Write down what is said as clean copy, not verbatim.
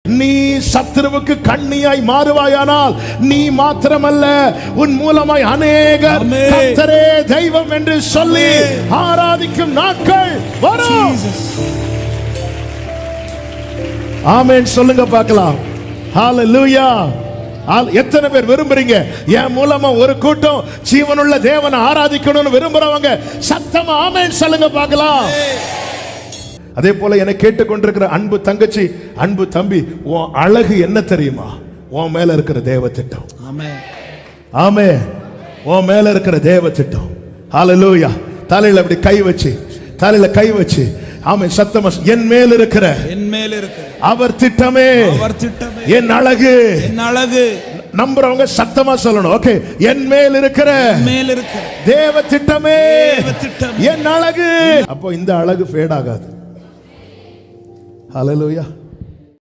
நீ சத்துருவுக்கு கண்ணியாய் மாறுவாயானால் நீ மாத்திரமல்ல உன் மூலமாய் அநேகர் கர்த்தரே தெய்வம் என்று சொல்லி ஆராதிக்கும் நாட்கள் வரும். ஆமென் சொல்லுங்க பார்க்கலாம். ஹalleluya. எத்தனை பேர் விரும்புறீங்க என் மூலமா ஒரு கூட்டம் ஜீவனுள்ள தேவனை ஆராதிக்கணும்னு விரும்புறவங்க சத்தமா ஆமென் சொல்லுங்க பார்க்கலாம். அதே போல என்னை கேட்டுக்கொண்டிருக்கிற அன்பு தங்கச்சி, அன்பு தம்பி, உன் அழகு என்ன தெரியுமா? உன் மேல இருக்கிற தேவ திட்டம். ஆமென். உன் மேல இருக்கிற தேவ திட்டம். ஹalleluya. தலையில அப்படி கை வச்சு, தலையில கை வச்சு ஆமென் சத்தமா, என் மேல் இருக்கிற அவர் திட்டமே என் அழகு. நம்புறவங்க சத்தமா சொல்லணும். ஓகே, என் மேல் இருக்கிற தேவ திட்டமே என் அழகு. அப்போ இந்த அழகு ஃபேட் ஆகாது. ஹalleluya.